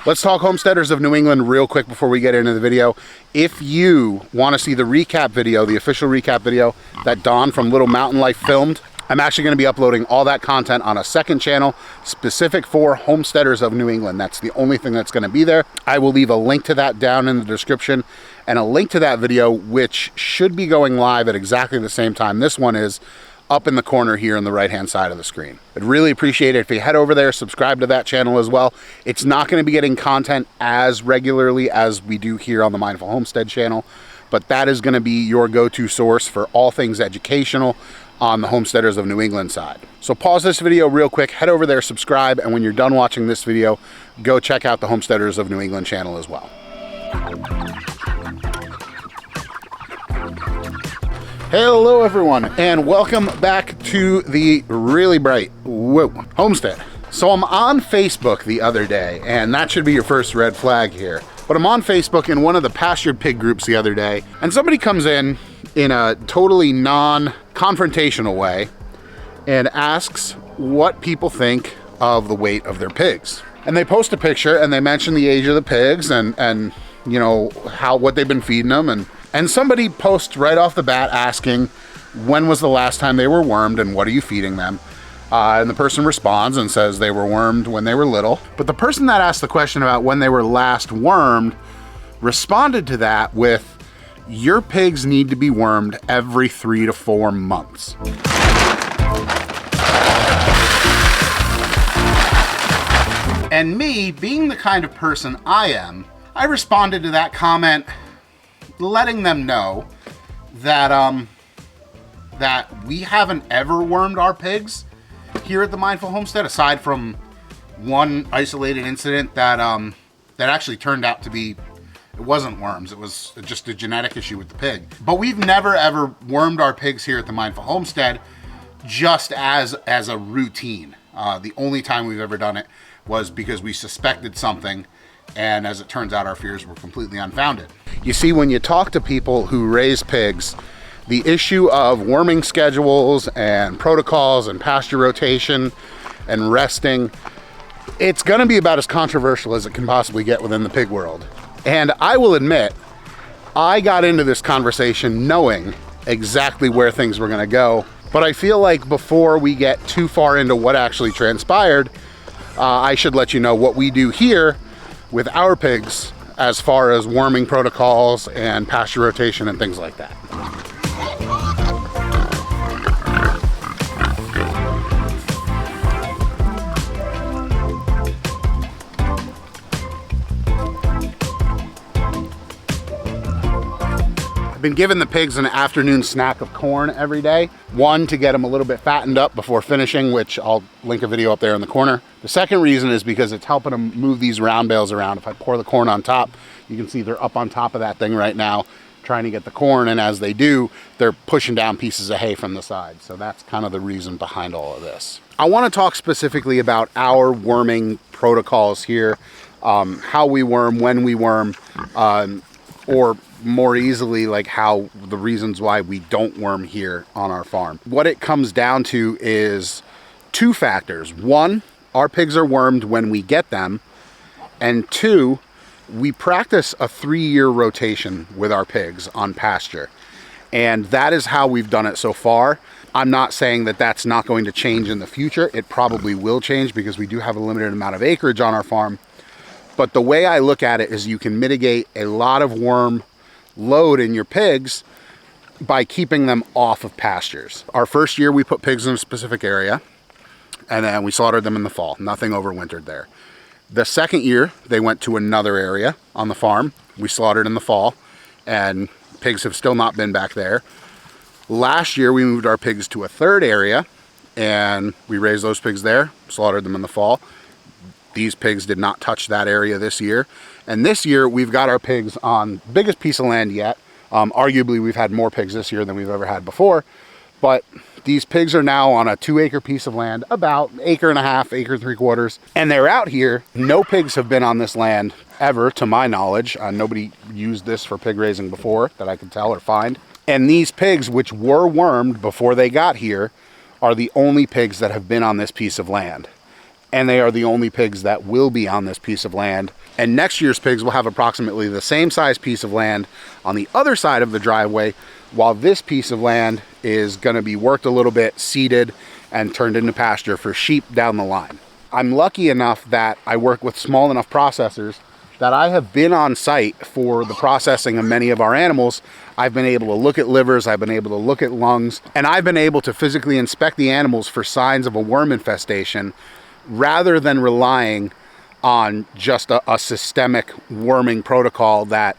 Let's talk Homesteaders of New England real quick before we get into the video. If you want to see the recap video, the official recap video that Don from Little Mountain Life filmed, I'm actually going to be uploading all that content on a second channel specific for Homesteaders of New England. That's the only thing that's going to be there. I will leave a link to that down in the description and a link to that video, which should be going live at exactly the same time this one is, up in the corner here on the right hand side of the screen. I'd really appreciate it if you head over there, subscribe to that channel as well. It's not going to be getting content as regularly as we do here on the Mindful Homestead channel, but that is going to be your go-to source for all things educational on the Homesteaders of New England side. So pause this video real quick, head over there, subscribe, and when you're done watching this video, go check out the Homesteaders of New England channel as well. Hello everyone, and welcome back to the really bright homestead. So I'm on Facebook the other day, and that should be your first red flag here. But I'm on Facebook in one of the pastured pig groups the other day, and somebody comes in a totally non-confrontational way and asks what people think of the weight of their pigs. And they post a picture and they mention the age of the pigs and you know, what they've been feeding them, and somebody posts right off the bat asking when was the last time they were wormed and what are you feeding them? And the person responds and says they were wormed when they were little. But the person that asked the question about when they were last wormed responded to that with, your pigs need to be wormed every 3 to 4 months. And me, being the kind of person I am, I responded to that comment letting them know that that we haven't ever wormed our pigs here at the Mindful Homestead, aside from one isolated incident that that actually turned out to be, it wasn't worms, it was just a genetic issue with the pig. But we've never ever wormed our pigs here at the Mindful Homestead just as a routine. The only time we've ever done it was because we suspected something, and as it turns out, our fears were completely unfounded. You see, when you talk to people who raise pigs, the issue of worming schedules and protocols and pasture rotation and resting, it's gonna be about as controversial as it can possibly get within the pig world. And I will admit, I got into this conversation knowing exactly where things were gonna go, but I feel like before we get too far into what actually transpired, I should let you know what we do here with our pigs as far as worming protocols and pasture rotation and things like that. I've been giving the pigs an afternoon snack of corn every day. One, to get them a little bit fattened up before finishing, which I'll link a video up there in the corner. The second reason is because it's helping them move these round bales around. If I pour the corn on top, you can see they're up on top of that thing right now, trying to get the corn, and as they do, they're pushing down pieces of hay from the side. So that's kind of the reason behind all of this. I want to talk specifically about our worming protocols here, how we worm, when we worm, or more easily, like how the reasons why we don't worm here on our farm. What it comes down to is two factors. One, our pigs are wormed when we get them, and two, we practice a 3-year rotation with our pigs on pasture, and that is how we've done it so far. I'm not saying that that's not going to change in the future. It probably will change because we do have a limited amount of acreage on our farm, but the way I look at it is you can mitigate a lot of worm load in your pigs by keeping them off of pastures. Our first year we put pigs in a specific area, and then we slaughtered them in the fall. Nothing overwintered there. The second year they went to another area on the farm. We slaughtered in the fall, and pigs have still not been back there. Last year we moved our pigs to a third area, and we raised those pigs there, slaughtered them in the fall. These pigs did not touch that area this year. And this year we've got our pigs on the biggest piece of land yet. Arguably we've had more pigs this year than we've ever had before, but these pigs are now on a 2-acre piece of land, about 1.5 acres, 1.75 acres, and they're out here. No pigs have been on this land ever, to my knowledge. Nobody used this for pig raising before that I could tell or find. And these pigs, which were wormed before they got here, are the only pigs that have been on this piece of land. And they are the only pigs that will be on this piece of land And next year's pigs will have approximately the same size piece of land on the other side of the driveway, while this piece of land is going to be worked a little bit, seeded, and turned into pasture for sheep down the line. I'm lucky enough that I work with small enough processors that I have been on site for the processing of many of our animals. I've been able to look at livers, I've been able to look at lungs, and I've been able to physically inspect the animals for signs of a worm infestation rather than relying on just a systemic worming protocol that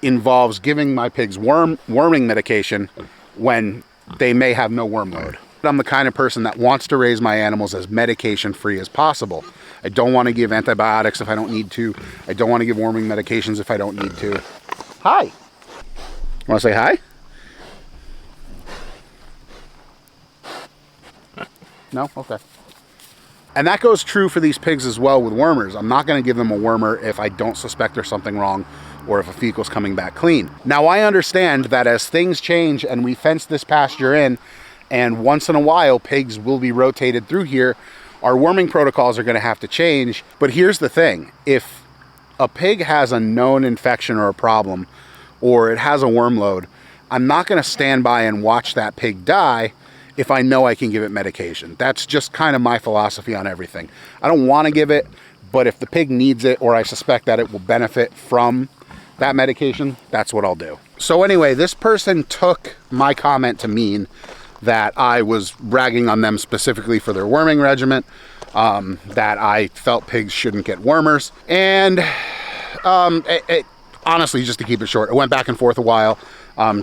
involves giving my pigs worming medication when they may have no worm load. I'm the kind of person that wants to raise my animals as medication free as possible. I don't want to give antibiotics if I don't need to. I don't want to give worming medications if I don't need to. Hi. Want to say hi? No? Okay. And that goes true for these pigs as well with wormers. I'm not going to give them a wormer if I don't suspect there's something wrong or if a fecal's coming back clean. Now, I understand that as things change and we fence this pasture in, and once in a while pigs will be rotated through here, our worming protocols are going to have to change. But here's the thing. If a pig has a known infection or a problem, or it has a worm load, I'm not going to stand by and watch that pig die if I know I can give it medication. That's just kind of my philosophy on everything. I don't want to give it, but if the pig needs it or I suspect that it will benefit from that medication, that's what I'll do. So anyway, this person took my comment to mean that I was ragging on them specifically for their worming regimen, that I felt pigs shouldn't get wormers. And honestly, just to keep it short, it went back and forth a while.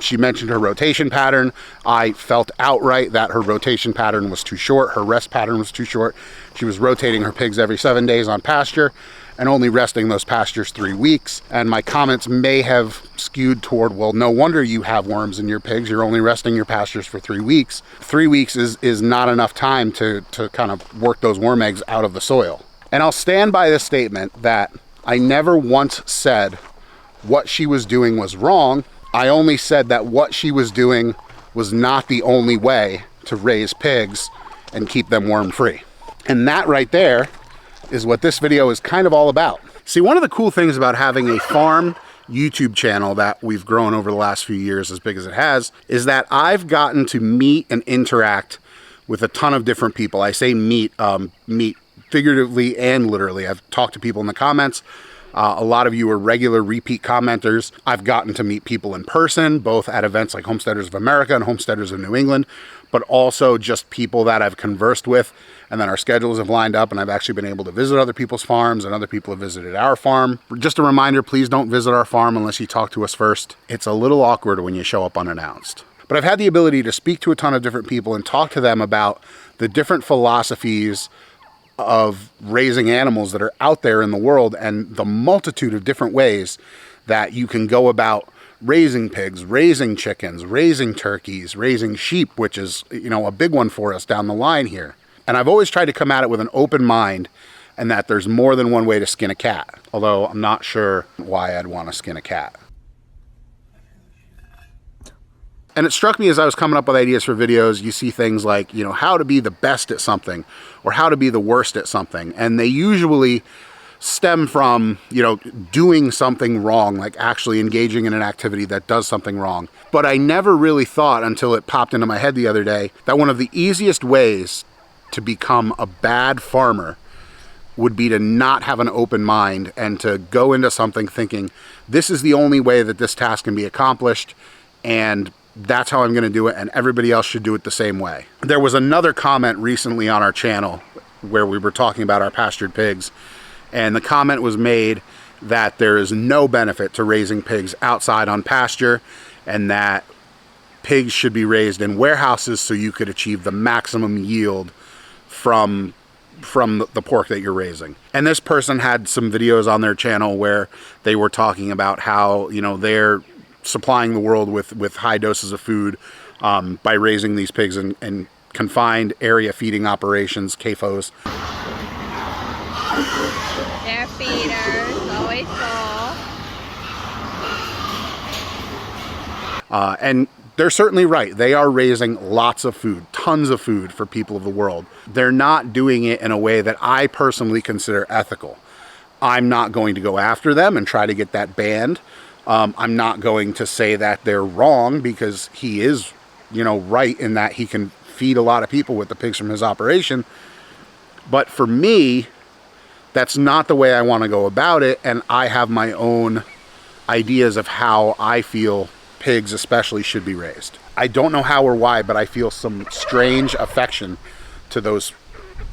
She mentioned her rotation pattern. I felt outright that her rotation pattern was too short. Her rest pattern was too short. She was rotating her pigs every 7 days on pasture and only resting those pastures 3 weeks. And my comments may have skewed toward, well, no wonder you have worms in your pigs. You're only resting your pastures for 3 weeks. 3 weeks is not enough time to kind of work those worm eggs out of the soil. And I'll stand by this statement that I never once said what she was doing was wrong. I only said that what she was doing was not the only way to raise pigs and keep them worm free. And that right there is what this video is kind of all about. See, one of the cool things about having a farm YouTube channel that we've grown over the last few years as big as it has is that I've gotten to meet and interact with a ton of different people. I say meet figuratively and literally. I've talked to people in the comments. A lot of you are regular repeat commenters. I've gotten to meet people in person, both at events like Homesteaders of America and Homesteaders of New England, but also just people that I've conversed with, and then our schedules have lined up and I've actually been able to visit other people's farms and other people have visited our farm. Just a reminder, please don't visit our farm unless you talk to us first. It's a little awkward when you show up unannounced. But I've had the ability to speak to a ton of different people and talk to them about the different philosophies of raising animals that are out there in the world and the multitude of different ways that you can go about raising pigs, raising chickens, raising turkeys, raising sheep, which is, you know, a big one for us down the line here. And I've always tried to come at it with an open mind and that there's more than one way to skin a cat, although I'm not sure why I'd want to skin a cat. And it struck me as I was coming up with ideas for videos, you see things like, you know, how to be the best at something or how to be the worst at something. And they usually stem from, you know, doing something wrong, like actually engaging in an activity that does something wrong. But I never really thought until it popped into my head the other day that one of the easiest ways to become a bad farmer would be to not have an open mind and to go into something thinking, this is the only way that this task can be accomplished, and that's how I'm going to do it, and everybody else should do it the same way. There was another comment recently on our channel where we were talking about our pastured pigs, and the comment was made that there is no benefit to raising pigs outside on pasture, and that pigs should be raised in warehouses so you could achieve the maximum yield from the pork that you're raising. And this person had some videos on their channel where they were talking about how, you know, they're supplying the world with high doses of food by raising these pigs in confined area feeding operations, CAFOs. They're feeders, always full. And they're certainly right. They are raising lots of food, tons of food for people of the world. They're not doing it in a way that I personally consider ethical. I'm not going to go after them and try to get that banned. I'm not going to say that they're wrong, because he is, right in that he can feed a lot of people with the pigs from his operation. But for me, that's not the way I want to go about it, and I have my own ideas of how I feel pigs especially should be raised. I don't know how or why, but I feel some strange affection to those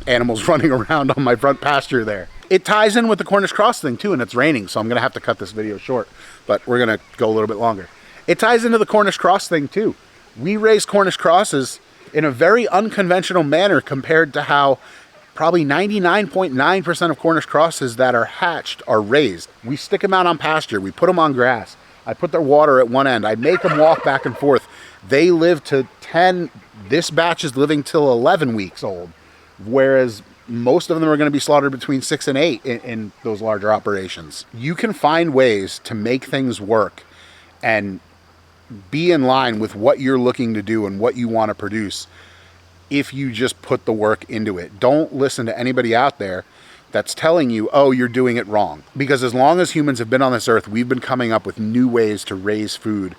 animals running around on my front pasture there. It ties in with the Cornish cross thing too, and it's raining, so I'm gonna have to cut this video short, but we're gonna go a little bit longer. It ties into the Cornish cross thing too. We raise Cornish crosses in a very unconventional manner compared to how probably 99.9% of Cornish crosses that are hatched are raised. We stick them out on pasture, we put them on grass. I put their water at one end, I make them walk back and forth. They live to 10, this batch is living till 11 weeks old, whereas most of them are going to be slaughtered between 6 and 8 in those larger operations. You can find ways to make things work and be in line with what you're looking to do and what you want to produce if you just put the work into it. Don't listen to anybody out there that's telling you, oh, you're doing it wrong. Because as long as humans have been on this earth, we've been coming up with new ways to raise food.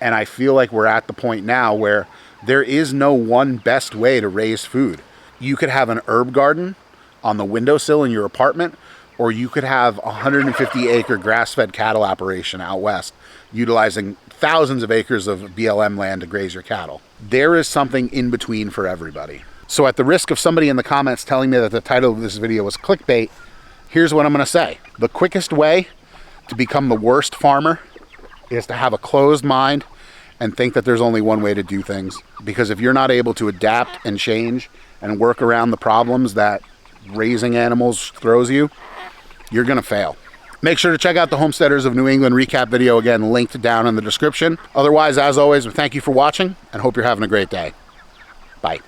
And I feel like we're at the point now where there is no one best way to raise food. You could have an herb garden on the windowsill in your apartment, or you could have a 150-acre grass-fed cattle operation out west, utilizing thousands of acres of BLM land to graze your cattle. There is something in between for everybody. So at the risk of somebody in the comments telling me that the title of this video was clickbait, here's what I'm gonna say. The quickest way to become the worst farmer is to have a closed mind and think that there's only one way to do things. Because if you're not able to adapt and change and work around the problems that raising animals throws you, you're gonna fail. Make sure to check out the Homesteaders of New England recap video, again, linked down in the description. Otherwise, as always, thank you for watching and hope you're having a great day. Bye.